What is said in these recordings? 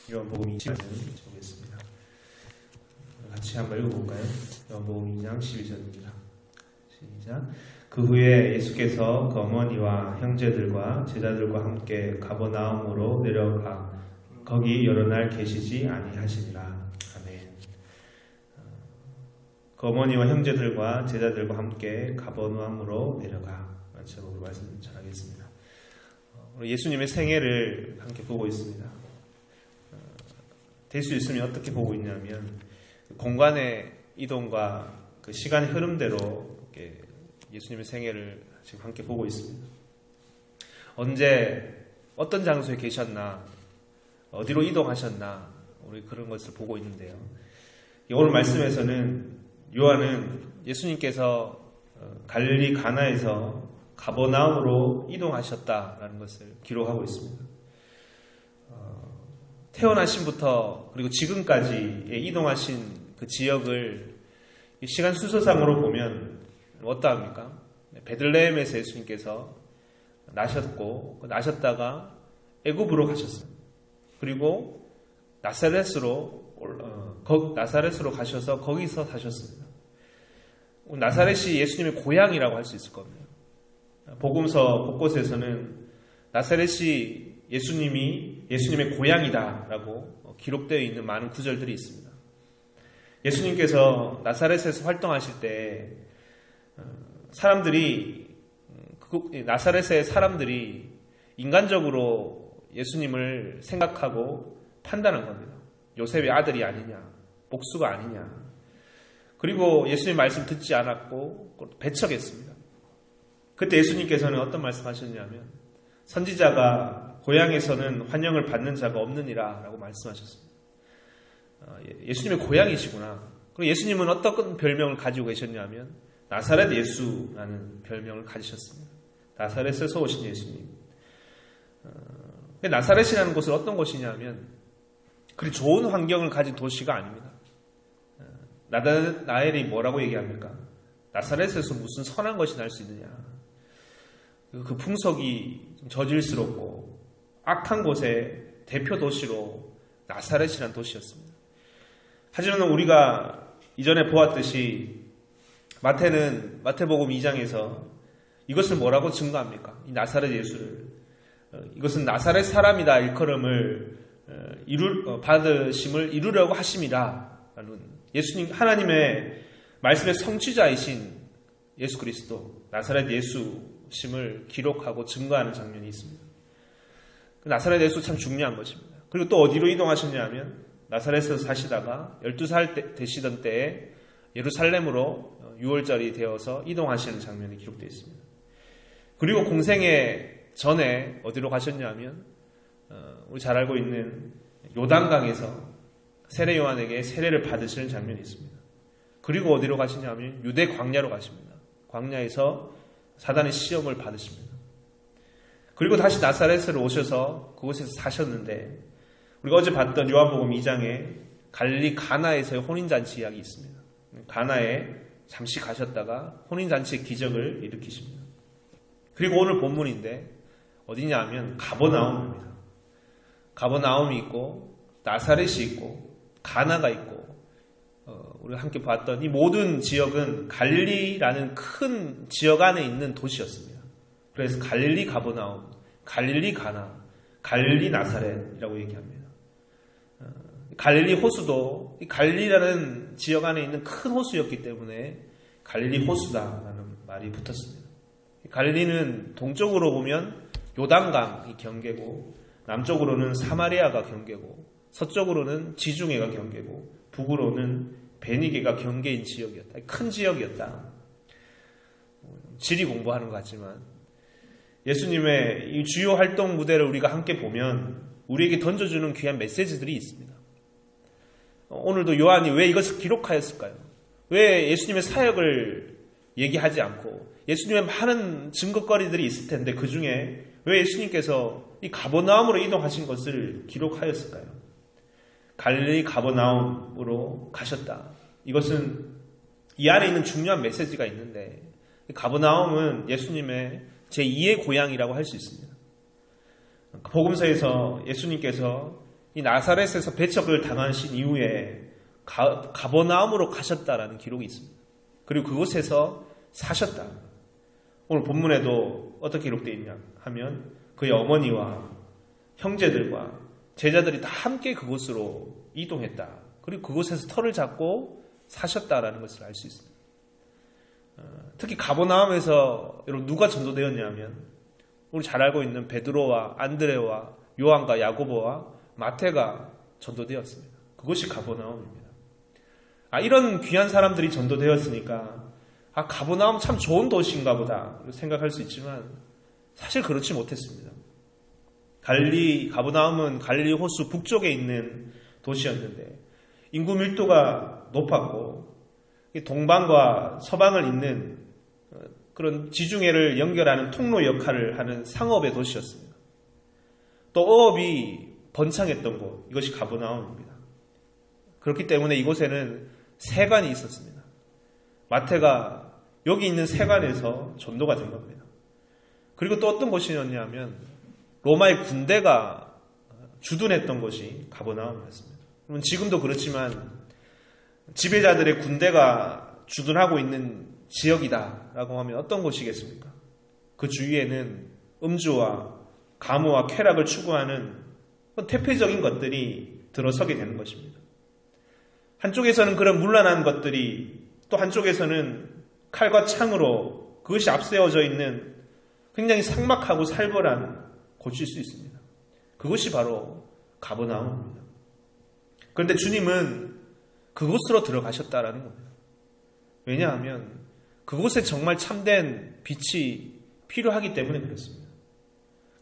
요한복음 2장을 보겠습니다. 같이 한번 읽어볼까요? 요한복음 2장 12절입니다. 시작. 그 후에 예수께서 그 어머니와 형제들과 제자들과 함께 가버나움으로 내려가 거기 여러 날 계시지 아니하시니라. 아멘. 그 어머니와 형제들과 제자들과 함께 가버나움으로 내려가. 제목으로 말씀 전하겠습니다. 예수님의 생애를 함께 보고 있습니다. 될 수 있으면 어떻게 보고 있냐면 공간의 이동과 그 시간의 흐름대로 예수님의 생애를 지금 함께 보고 있습니다. 언제 어떤 장소에 계셨나, 어디로 이동하셨나, 우리 그런 것을 보고 있는데요. 오늘 말씀에서는 요한은 예수님께서 갈릴리 가나에서 가버나움으로 이동하셨다라는 것을 기록하고 있습니다. 태어나신부터 그리고 지금까지의 이동하신 그 지역을 시간 순서상으로 보면 어떠합니까? 베들레헴에서 예수님께서 나셨고 나셨다가 애굽으로 가셨어요. 그리고 나사렛으로 가셔서 거기서 사셨습니다. 나사렛이 예수님의 고향이라고 할 수 있을 겁니다. 복음서 곳곳에서는 나사렛이 예수님의 고향이다라고 기록되어 있는 많은 구절들이 있습니다. 예수님께서 나사렛에서 활동하실 때 나사렛의 사람들이 인간적으로 예수님을 생각하고 판단한 겁니다. 요셉의 아들이 아니냐, 복수가 아니냐. 그리고 예수님 말씀 듣지 않았고 배척했습니다. 그때 예수님께서는 어떤 말씀하셨냐면 선지자가 고향에서는 환영을 받는 자가 없느니라 라고 말씀하셨습니다. 예수님의 고향이시구나. 그리고 예수님은 어떤 별명을 가지고 계셨냐면 나사렛 예수라는 별명을 가지셨습니다. 나사렛에서 오신 예수님. 나사렛이라는 곳은 어떤 곳이냐면 그리 좋은 환경을 가진 도시가 아닙니다. 나다나엘이 뭐라고 얘기합니까? 나사렛에서 무슨 선한 것이 날 수 있느냐. 그 풍속이 저질스럽고 악한 곳의 대표 도시로 나사렛이라는 도시였습니다. 하지만 우리가 이전에 보았듯이 마태복음 2장에서 이것을 뭐라고 증거합니까? 이 나사렛 예수를 이것은 나사렛 사람이다 일컬음을 받으심을 이루려고 하심이라. 예수님 하나님의 말씀의 성취자이신 예수 그리스도 나사렛 예수심을 기록하고 증거하는 장면이 있습니다. 나사렛 예수 참 중요한 것입니다. 그리고 또 어디로 이동하셨냐면 나사렛에서 사시다가 12살 되시던 때에 예루살렘으로 6월절이 되어서 이동하시는 장면이 기록되어 있습니다. 그리고 공생애 전에 어디로 가셨냐면 우리 잘 알고 있는 요단강에서 세례 요한에게 세례를 받으시는 장면이 있습니다. 그리고 어디로 가시냐면 유대 광야로 가십니다. 광야에서 사단의 시험을 받으십니다. 그리고 다시 나사렛으로 오셔서 그곳에서 사셨는데 우리가 어제 봤던 요한복음 2장에 갈릴리 가나에서의 혼인잔치 이야기 있습니다. 가나에 잠시 가셨다가 혼인잔치의 기적을 일으키십니다. 그리고 오늘 본문인데 어디냐 하면 가버나움입니다. 가버나움이 있고 나사렛이 있고 가나가 있고 우리가 함께 봤던 이 모든 지역은 갈릴리라는 큰 지역 안에 있는 도시였습니다. 그래서 갈릴리 가버나움, 갈릴리 가나, 갈릴리 나사렛이라고 얘기합니다. 갈릴리 호수도 갈릴리라는 지역 안에 있는 큰 호수였기 때문에 갈릴리 호수다라는 말이 붙었습니다. 갈릴리는 동쪽으로 보면 요단강이 경계고 남쪽으로는 사마리아가 경계고 서쪽으로는 지중해가 경계고 북으로는 베니게가 경계인 지역이었다. 큰 지역이었다. 지리 공부하는 것 같지만 예수님의 이 주요 활동 무대를 우리가 함께 보면 우리에게 던져주는 귀한 메시지들이 있습니다. 오늘도 요한이 왜 이것을 기록하였을까요? 왜 예수님의 사역을 얘기하지 않고 예수님의 많은 증거거리들이 있을 텐데 그 중에 왜 예수님께서 이 가버나움으로 이동하신 것을 기록하였을까요? 갈릴리 가버나움으로 가셨다. 이것은 이 안에 있는 중요한 메시지가 있는데 가버나움은 예수님의 제2의 고향이라고 할 수 있습니다. 복음서에서 예수님께서 이 나사렛에서 배척을 당하신 이후에 가버나움으로 가셨다라는 기록이 있습니다. 그리고 그곳에서 사셨다. 오늘 본문에도 어떻게 기록되어 있냐 하면 그의 어머니와 형제들과 제자들이 다 함께 그곳으로 이동했다. 그리고 그곳에서 터를 잡고 사셨다라는 것을 알 수 있습니다. 특히 가버나움에서 여러분 누가 전도되었냐면 우리 잘 알고 있는 베드로와 안드레와 요한과 야고보와 마태가 전도되었습니다. 그것이 가버나움입니다. 이런 귀한 사람들이 전도되었으니까 가버나움 참 좋은 도시인가 보다 생각할 수 있지만 사실 그렇지 못했습니다. 가버나움은 갈릴리 호수 북쪽에 있는 도시였는데 인구 밀도가 높았고 동방과 서방을 잇는 그런 지중해를 연결하는 통로 역할을 하는 상업의 도시였습니다. 또 어업이 번창했던 곳, 이것이 가버나움입니다. 그렇기 때문에 이곳에는 세관이 있었습니다. 마태가 여기 있는 세관에서 전도가 된 겁니다. 그리고 또 어떤 곳이었냐면 로마의 군대가 주둔했던 곳이 가버나움이었습니다. 지금도 그렇지만 지배자들의 군대가 주둔하고 있는 지역이다라고 하면 어떤 곳이겠습니까? 그 주위에는 음주와 가무와 쾌락을 추구하는 태폐적인 것들이 들어서게 되는 것입니다. 한쪽에서는 그런 문란한 것들이 또 한쪽에서는 칼과 창으로 그것이 앞세워져 있는 굉장히 삭막하고 살벌한 곳일 수 있습니다. 그것이 바로 가버나움입니다. 그런데 주님은 그곳으로 들어가셨다라는 겁니다. 왜냐하면 그곳에 정말 참된 빛이 필요하기 때문에 그렇습니다.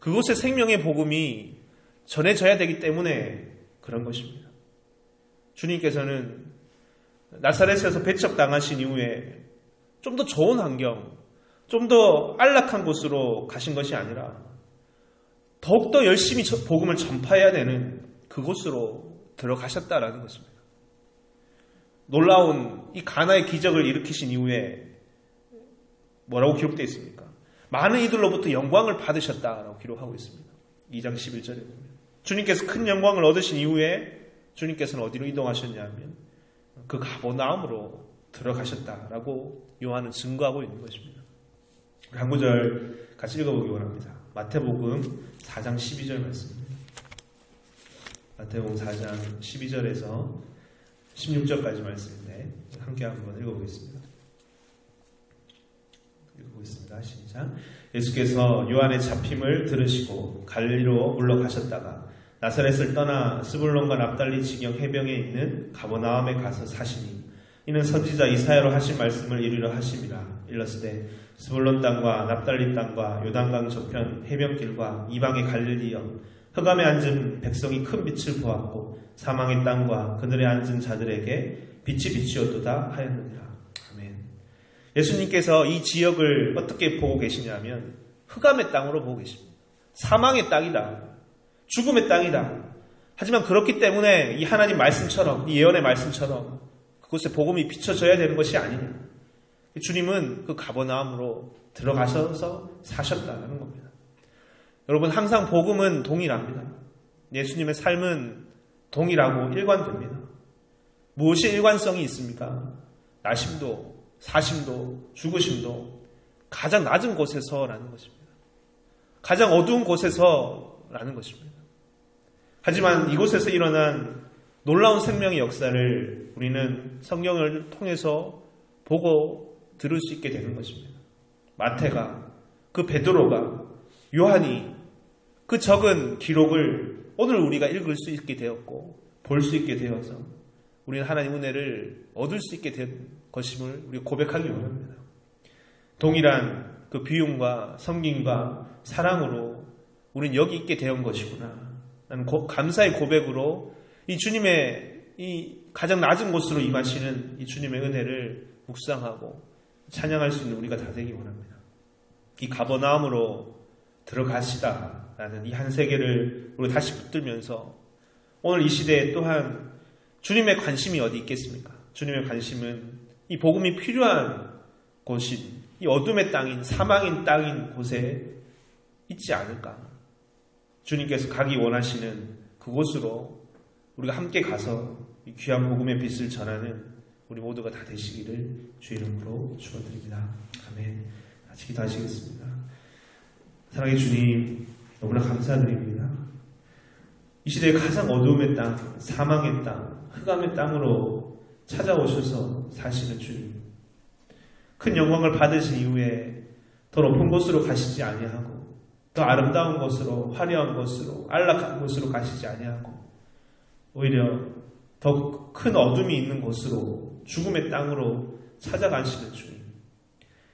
그곳에 생명의 복음이 전해져야 되기 때문에 그런 것입니다. 주님께서는 나사렛에서 배척당하신 이후에 좀 더 좋은 환경, 좀 더 안락한 곳으로 가신 것이 아니라 더욱더 열심히 복음을 전파해야 되는 그곳으로 들어가셨다라는 것입니다. 놀라운 이 가나의 기적을 일으키신 이후에 뭐라고 기록되어 있습니까? 많은 이들로부터 영광을 받으셨다라고 기록하고 있습니다. 2장 11절에 보면 주님께서 큰 영광을 얻으신 이후에 주님께서는 어디로 이동하셨냐 하면 그 가버나움으로 들어가셨다라고 요한은 증거하고 있는 것입니다. 한 구절 같이 읽어보기 원합니다. 마태복음 4장 12절 말씀입니다. 마태복음 4장 12절에서 16절까지 말씀인데 함께 한번 읽어보겠습니다. 읽어보겠습니다. 시작. 예수께서 요한의 잡힘을 들으시고 갈릴리로 물러가셨다가 나사렛을 떠나 스불론과 납달리 지경 해변에 있는 가버나움에 가서 사시니 이는 선지자 이사야로 하신 말씀을 이루려 하심이라. 일렀으되 스불론 땅과 납달리 땅과 요단강 저편 해변길과 이방의 갈릴리여 흑암에 앉은 백성이 큰 빛을 보았고 사망의 땅과 그들의 앉은 자들에게 빛이 비치었도다 하였느니라. 아멘. 예수님께서 이 지역을 어떻게 보고 계시냐면 흑암의 땅으로 보고 계십니다. 사망의 땅이다. 죽음의 땅이다. 하지만 그렇기 때문에 이 하나님 말씀처럼, 이 예언의 말씀처럼 그곳에 복음이 비춰져야 되는 것이 아니냐. 주님은 그 가버나움으로 들어가셔서 사셨다는 겁니다. 여러분, 항상 복음은 동일합니다. 예수님의 삶은 동일하고 일관됩니다. 무엇이 일관성이 있습니까? 나심도, 사심도, 죽으심도 가장 낮은 곳에서라는 것입니다. 가장 어두운 곳에서라는 것입니다. 하지만 이곳에서 일어난 놀라운 생명의 역사를 우리는 성경을 통해서 보고 들을 수 있게 되는 것입니다. 마태가, 그 베드로가, 요한이 그 적은 기록을 오늘 우리가 읽을 수 있게 되었고 볼 수 있게 되어서 우리는 하나님 은혜를 얻을 수 있게 된 것임을 우리가 고백하기 원합니다. 동일한 그 비움과 섬김과 사랑으로 우리는 여기 있게 된 것이구나. 나는 감사의 고백으로 이 주님의 이 가장 낮은 곳으로 임하시는 이 주님의 은혜를 묵상하고 찬양할 수 있는 우리가 다 되기 원합니다. 이 가버나움으로 들어가시다라는 이 한 세계를 우리 다시 붙들면서 오늘 이 시대에 또한 주님의 관심이 어디 있겠습니까? 주님의 관심은 이 복음이 필요한 곳인 이 어둠의 땅인 사망인 땅인 곳에 있지 않을까? 주님께서 가기 원하시는 그곳으로 우리가 함께 가서 이 귀한 복음의 빛을 전하는 우리 모두가 다 되시기를 주 이름으로 축원드립니다. 아멘. 같이 기도하시겠습니다. 사랑의 주님, 너무나 감사드립니다. 이 시대의 가장 어두움의 땅, 사망의 땅, 흑암의 땅으로 찾아오셔서 사시는 주님, 큰 영광을 받으신 이후에 더 높은 곳으로 가시지 아니하고 더 아름다운 곳으로, 화려한 곳으로, 안락한 곳으로 가시지 아니하고 오히려 더 큰 어둠이 있는 곳으로, 죽음의 땅으로 찾아가시는 주님,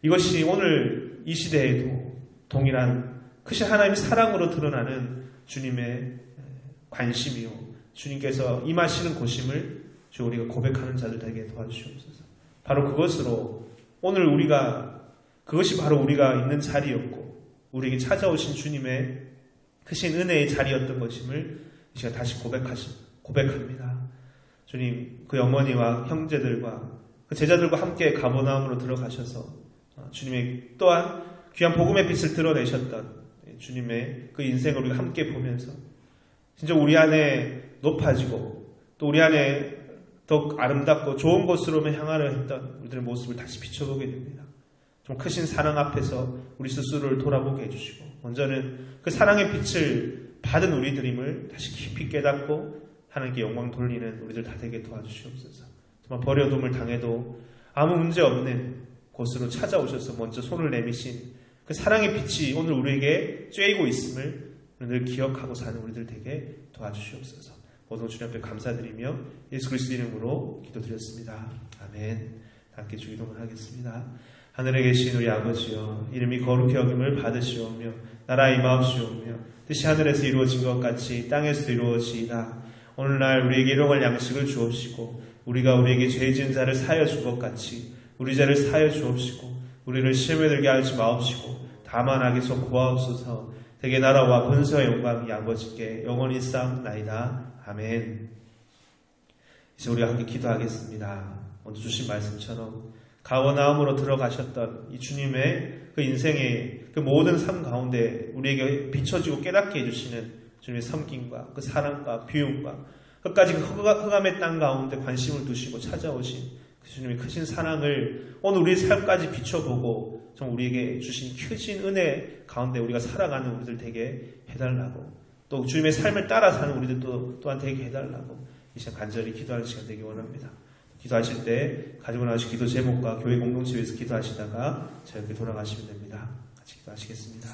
이것이 오늘 이 시대에도 동일한 크신 하나님의 사랑으로 드러나는 주님의 관심이요, 주님께서 임하시는 곳임을 주 우리가 고백하는 자들 되게 도와주시옵소서. 바로 그것으로 오늘 그것이 바로 우리가 있는 자리였고 우리에게 찾아오신 주님의 크신 은혜의 자리였던 것임을 이 시간 다시 고백합니다. 주님, 그 어머니와 형제들과 그 제자들과 함께 가버나움으로 들어가셔서 주님의 또한 귀한 복음의 빛을 드러내셨던 주님의 그 인생을 우리가 함께 보면서 진짜 우리 안에 높아지고 또 우리 안에 더 아름답고 좋은 곳으로만 향하려 했던 우리들의 모습을 다시 비춰보게 됩니다. 좀 크신 사랑 앞에서 우리 스스로를 돌아보게 해주시고, 먼저는 그 사랑의 빛을 받은 우리들임을 다시 깊이 깨닫고 하나님께 영광 돌리는 우리들 다 되게 도와주시옵소서. 정말 버려둠을 당해도 아무 문제 없는 곳으로 찾아오셔서 먼저 손을 내미신 그 사랑의 빛이 오늘 우리에게 쬐이고 있음을 늘 기억하고 사는 우리들 되게 도와주시옵소서. 모든 주님 앞에 감사드리며 예수 그리스도 이름으로 기도드렸습니다. 아멘. 함께 주기도문 하겠습니다. 하늘에 계신 우리 아버지여, 이름이 거룩히 여김을 받으시오며 나라 임하옵시오며 뜻이 하늘에서 이루어진 것 같이 땅에서도 이루어지이다. 오늘날 우리에게 일용할 양식을 주옵시고 우리가 우리에게 죄 지은 자를 사하여 준 것 같이 우리 죄를 사하여 주옵시고 우리를 시험에 들게 하지 마옵시고 다만 악에서 구하옵소서. 대개 나라와 권세와 영광이 아버지께 영원히 쌓옵나이다. 아멘. 이제 우리가 함께 기도하겠습니다. 먼저 주신 말씀처럼 가버나움으로 들어가셨던 이 주님의 그 인생의 그 모든 삶 가운데 우리에게 비춰지고 깨닫게 해주시는 주님의 섬김과 그 사랑과 비움과 끝까지 그 흑암의 땅 가운데 관심을 두시고 찾아오신 그 주님의 크신 사랑을 오늘 우리의 삶까지 비춰보고 좀 우리에게 주신 크신 은혜 가운데 우리가 살아가는 우리들 되게 해달라고, 또 주님의 삶을 따라 사는 우리들 또한 되게 해달라고 이 시간 간절히 기도하는 시간 되기 원합니다. 기도하실 때 가지고 나오신 기도 제목과 교회 공동체 위해서 기도하시다가 저에게 돌아가시면 됩니다. 같이 기도하시겠습니다.